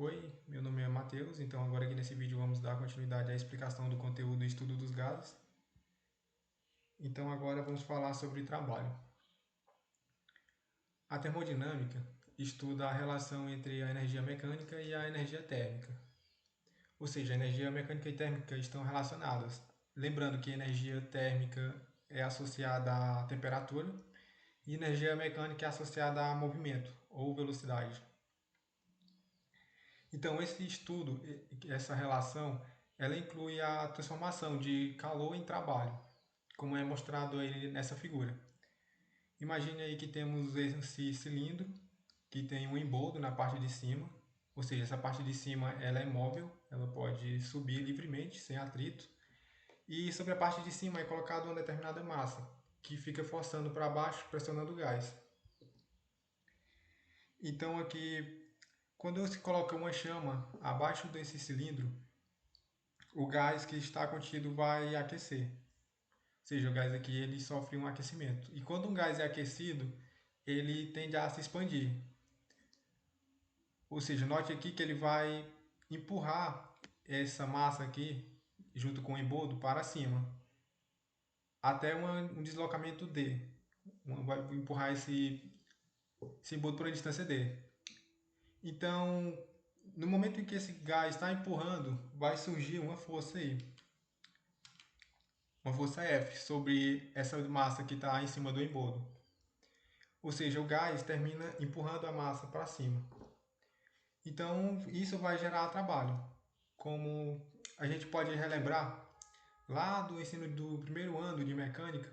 Oi, meu nome é Matheus, então agora aqui nesse vídeo vamos dar continuidade à explicação do conteúdo do estudo dos gases. Então agora vamos falar sobre trabalho. A termodinâmica estuda a relação entre a energia mecânica e a energia térmica. Ou seja, a energia mecânica e térmica estão relacionadas. Lembrando que a energia térmica é associada à temperatura e energia mecânica é associada a movimento ou velocidade. Então, esse estudo, essa relação, ela inclui a transformação de calor em trabalho, como é mostrado aí nessa figura. Imagine aí que temos esse cilindro, que tem um emboldo na parte de cima, ou seja, essa parte de cima ela é móvel, ela pode subir livremente, sem atrito, e sobre a parte de cima é colocada uma determinada massa, que fica forçando para baixo, pressionando o gás. Então aqui, quando se coloca uma chama abaixo desse cilindro, o gás que está contido vai aquecer. Ou seja, o gás aqui ele sofre um aquecimento. E quando um gás é aquecido, ele tende a se expandir. Ou seja, note aqui que ele vai empurrar essa massa aqui, junto com o emboldo, para cima, até um deslocamento D. Vai empurrar esse emboldo por uma distância D. Então, no momento em que esse gás está empurrando, vai surgir uma força aí. Uma força F sobre essa massa que está em cima do emboldo. Ou seja, o gás termina empurrando a massa para cima. Então, isso vai gerar trabalho. Como a gente pode relembrar lá do ensino do primeiro ano de mecânica,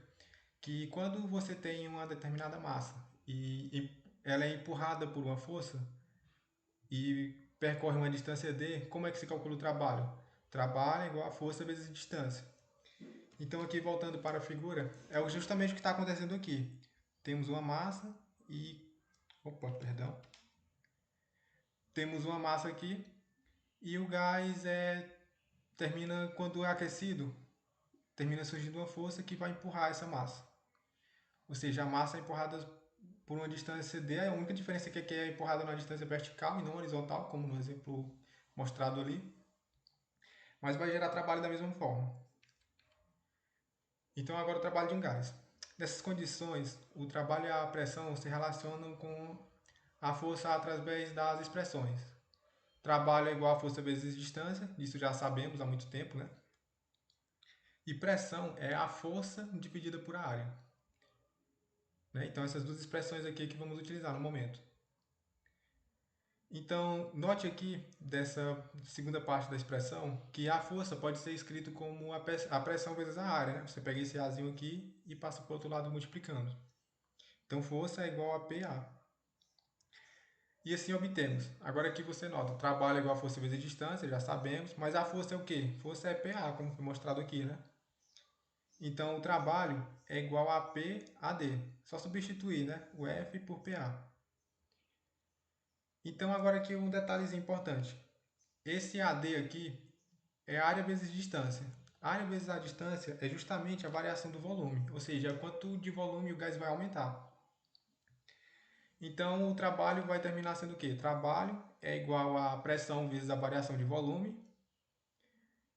que quando você tem uma determinada massa e ela é empurrada por uma força e percorre uma distância d, como é que se calcula o trabalho? Trabalho é igual a força vezes a distância. Então, aqui voltando para a figura, é justamente o que está acontecendo aqui. Temos uma massa e... Opa, perdão. Temos uma massa aqui e o gás termina, quando é aquecido, termina surgindo uma força que vai empurrar essa massa. Ou seja, a massa é empurrada por uma distância d, a única diferença aqui é que é empurrada numa distância vertical e não horizontal, como no exemplo mostrado ali. Mas vai gerar trabalho da mesma forma. Então agora o trabalho de um gás. Nessas condições, o trabalho e a pressão se relacionam com a força através das expressões. Trabalho é igual a força vezes distância, isso já sabemos há muito tempo, né? E pressão é a força dividida por a área. Né? Então essas duas expressões aqui que vamos utilizar no momento. Então, note aqui, dessa segunda parte da expressão, que a força pode ser escrito como a pressão vezes a área. Né? Você pega esse Azinho aqui e passa para o outro lado multiplicando. Então, força é igual a PA. E assim obtemos. Agora aqui você nota, trabalho é igual a força vezes a distância, já sabemos, mas a força é o quê? Força é PA, como foi mostrado aqui, né? Então, o trabalho é igual a P a D. Só substituir, né? O F por PA. Então, agora aqui um detalhezinho importante. Esse AD aqui é área vezes distância. A área vezes a distância é justamente a variação do volume, ou seja, quanto de volume o gás vai aumentar. Então, o trabalho vai terminar sendo o quê? Trabalho é igual a pressão vezes a variação de volume,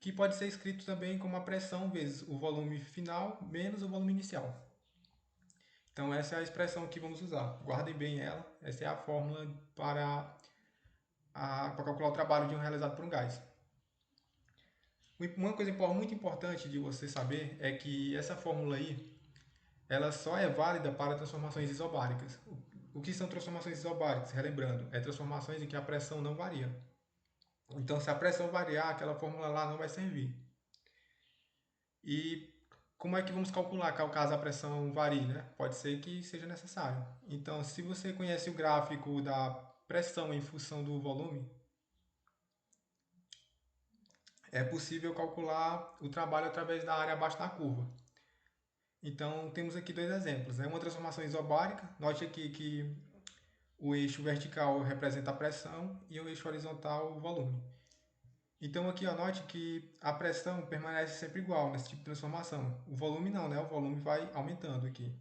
que pode ser escrito também como a pressão vezes o volume final menos o volume inicial. Então, essa é a expressão que vamos usar. Guardem bem ela. Essa é a fórmula para calcular o trabalho de um realizado por um gás. Uma coisa muito importante de você saber é que essa fórmula aí, ela só é válida para transformações isobáricas. O que são transformações isobáricas? Relembrando, é transformações em que a pressão não varia. Então, se a pressão variar, aquela fórmula lá não vai servir. E como é que vamos calcular caso a pressão varie, né? Pode ser que seja necessário. Então, se você conhece o gráfico da pressão em função do volume, é possível calcular o trabalho através da área abaixo da curva. Então, temos aqui dois exemplos. Uma transformação isobárica. Note aqui que o eixo vertical representa a pressão e o eixo horizontal o volume. Então, aqui note que a pressão permanece sempre igual nesse tipo de transformação. O volume não, né? O volume vai aumentando aqui.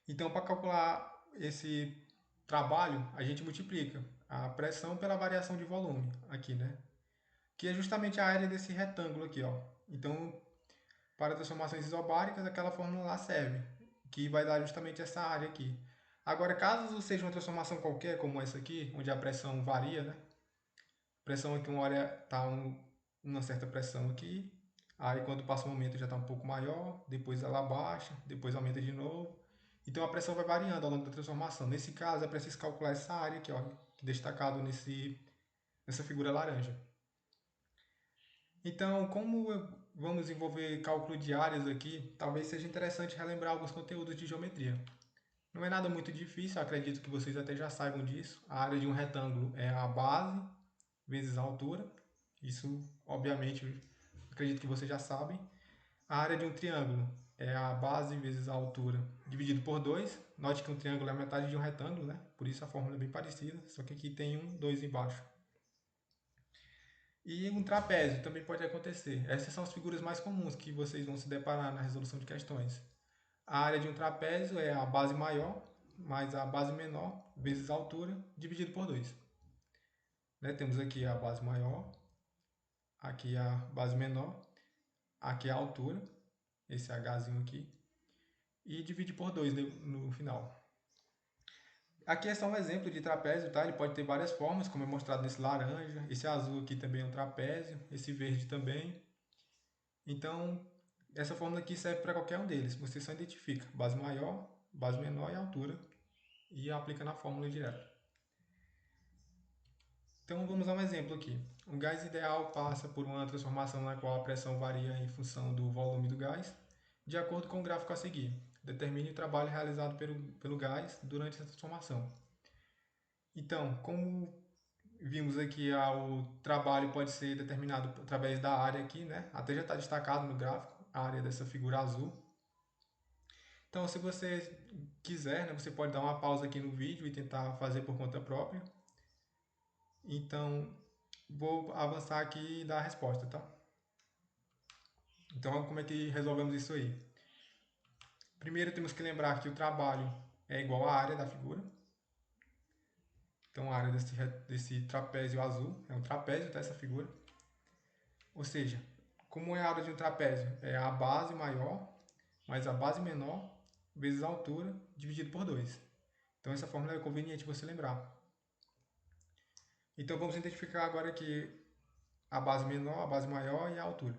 Então, para calcular trabalho, a gente multiplica a pressão pela variação de volume aqui, né? Que é justamente a área desse retângulo aqui, ó. Então, para transformações isobáricas, aquela fórmula lá serve, que vai dar justamente essa área aqui. Agora, caso seja uma transformação qualquer, como essa aqui, onde a pressão varia, né? A pressão aqui, uma hora está uma certa pressão aqui, aí quando passa um momento já está um pouco maior, depois ela baixa, depois aumenta de novo. Então a pressão vai variando ao longo da transformação. Nesse caso, é preciso calcular essa área aqui, ó, destacado nessa figura laranja. Então, vamos envolver cálculo de áreas aqui, talvez seja interessante relembrar alguns conteúdos de geometria. Não é nada muito difícil, acredito que vocês até já saibam disso. A área de um retângulo é a base vezes a altura. Isso, obviamente, acredito que vocês já sabem. A área de um triângulo é a base vezes a altura dividido por 2. Note que um triângulo é a metade de um retângulo, né? Por isso a fórmula é bem parecida, só que aqui tem 2 embaixo. E um trapézio também pode acontecer. Essas são as figuras mais comuns que vocês vão se deparar na resolução de questões. A área de um trapézio é a base maior mais a base menor vezes a altura dividido por 2. Né? Temos aqui a base maior, aqui a base menor, aqui a altura, esse Hzinho aqui, e divide por 2 no final. Aqui é só um exemplo de trapézio, tá? Ele pode ter várias formas, como é mostrado nesse laranja. Esse azul aqui também é um trapézio, esse verde também. Então, essa fórmula aqui serve para qualquer um deles. Você só identifica base maior, base menor e altura e aplica na fórmula direto. Então, vamos a um exemplo aqui. Um gás ideal passa por uma transformação na qual a pressão varia em função do volume do gás, de acordo com o gráfico a seguir. Determine o trabalho realizado pelo gás durante essa transformação. Então, como vimos aqui, o trabalho pode ser determinado através da área aqui, né? Até já está destacado no gráfico, a área dessa figura azul. Então, se você quiser, né, você pode dar uma pausa aqui no vídeo e tentar fazer por conta própria. Então, vou avançar aqui e dar a resposta, tá? Então, como é que resolvemos isso aí? Primeiro, temos que lembrar que o trabalho é igual à área da figura. Então, a área desse trapézio azul é um trapézio, tá? Essa figura. Ou seja, como é a área de um trapézio? É a base maior mais a base menor vezes a altura dividido por 2. Então, essa fórmula é conveniente você lembrar. Então, vamos identificar agora aqui a base menor, a base maior e a altura.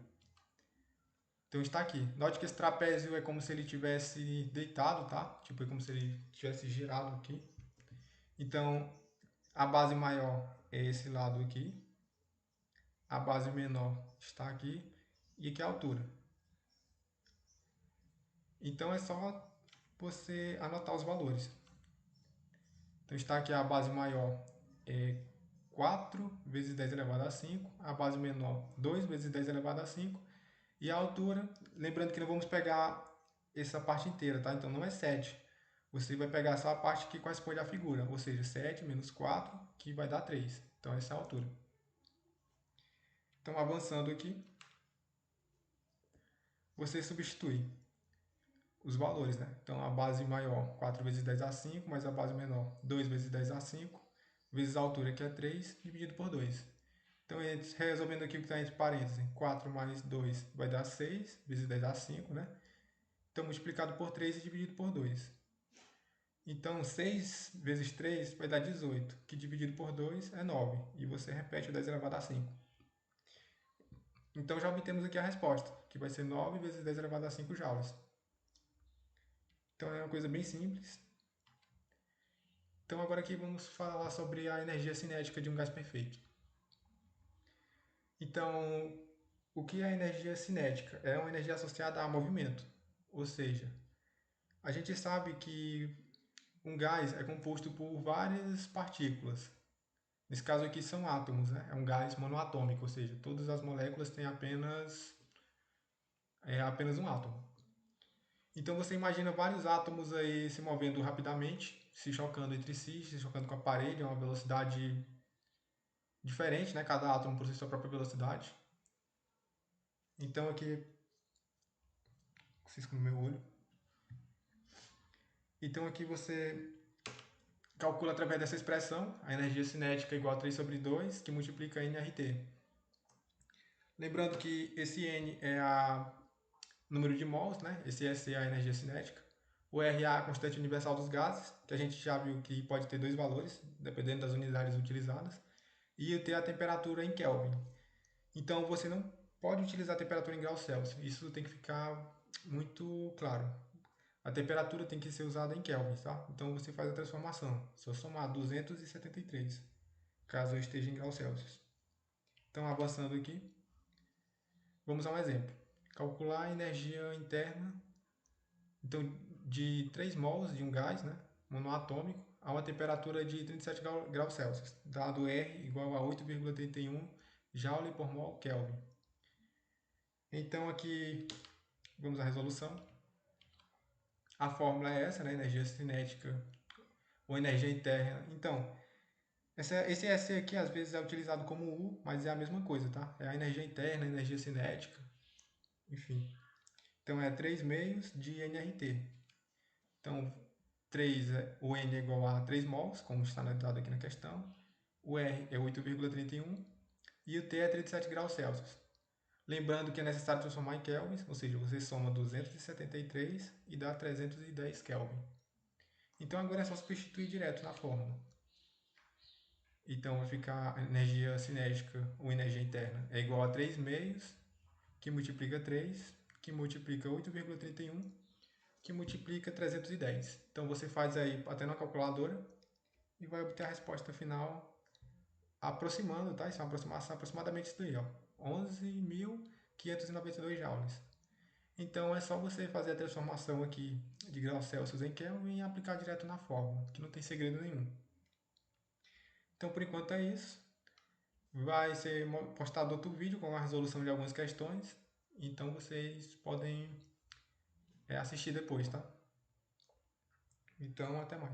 Então, está aqui. Note que esse trapézio é como se ele tivesse deitado, tá? Tipo, é como se ele tivesse girado aqui. Então, a base maior é esse lado aqui. A base menor está aqui. E aqui a altura. Então, é só você anotar os valores. Então, está aqui a base maior é 4 vezes 10 elevado a 5. A base menor, 2 vezes 10 elevado a 5. E a altura, lembrando que não vamos pegar essa parte inteira, tá? Então, não é 7. Você vai pegar só a parte que corresponde à figura, ou seja, 7 menos 4, que vai dar 3. Então, essa é a altura. Então, avançando aqui, você substitui os valores, né? Então, a base maior, 4 vezes 10 a 5, mais a base menor, 2 vezes 10 a 5, vezes a altura, que é 3, dividido por 2. Então, resolvendo aqui o que está entre parênteses, 4 mais 2 vai dar 6, vezes 10 a 5, né? Então, multiplicado por 3 e dividido por 2. Então, 6 vezes 3 vai dar 18, que dividido por 2 é 9. E você repete o 10 elevado a 5. Então, já obtemos aqui a resposta, que vai ser 9 vezes 10 elevado a 5 joules. Então, é uma coisa bem simples. Então, agora aqui vamos falar sobre a energia cinética de um gás perfeito. Então, o que é a energia cinética? É uma energia associada a movimento. Ou seja, a gente sabe que um gás é composto por várias partículas. Nesse caso aqui são átomos, né? É um gás monoatômico, ou seja, todas as moléculas têm apenas um átomo. Então você imagina vários átomos aí se movendo rapidamente, se chocando entre si, se chocando com a parede a uma velocidade diferente, né? Cada átomo possui sua própria velocidade. Então aqui, cisco no meu olho. Então aqui você calcula através dessa expressão a energia cinética igual a 3 sobre 2, que multiplica nRT. Lembrando que esse N é o número de mols, né? Esse S é a energia cinética. O R é a constante universal dos gases, que a gente já viu que pode ter dois valores, dependendo das unidades utilizadas. E o T é a temperatura em Kelvin. Então você não pode utilizar a temperatura em graus Celsius. Isso tem que ficar muito claro. A temperatura tem que ser usada em Kelvin, tá? Então você faz a transformação. Se eu somar 273, caso eu esteja em graus Celsius. Então avançando aqui, vamos a um exemplo. Calcular a energia interna, então, de 3 mols de um gás, né, monoatômico, a uma temperatura de 37 graus Celsius, dado R igual a 8,31 Joule por mol Kelvin. Então aqui vamos à resolução. A fórmula é essa, né, energia cinética ou energia interna. Então, esse S aqui às vezes é utilizado como U, mas é a mesma coisa, tá? É a energia interna, a energia cinética, enfim. Então é 3 meios de nRT. Então, 3, o N é igual a 3 mols, como está dado aqui na questão. O R é 8,31 e o T é 37 graus Celsius. Lembrando que é necessário transformar em kelvins, ou seja, você soma 273 e dá 310 Kelvin. Então agora é só substituir direto na fórmula. Então vai ficar a energia cinética ou energia interna é igual a 3 meios, que multiplica 3, que multiplica 8,31, que multiplica 310. Então você faz aí até na calculadora e vai obter a resposta final aproximando, tá? Isso é uma aproximação, aproximadamente isso daí, ó. 11.592 joules. Então é só você fazer a transformação aqui de graus Celsius em Kelvin e aplicar direto na fórmula, que não tem segredo nenhum. Então por enquanto é isso. Vai ser postado outro vídeo com a resolução de algumas questões. Então vocês podem assistir depois, tá? Então até mais.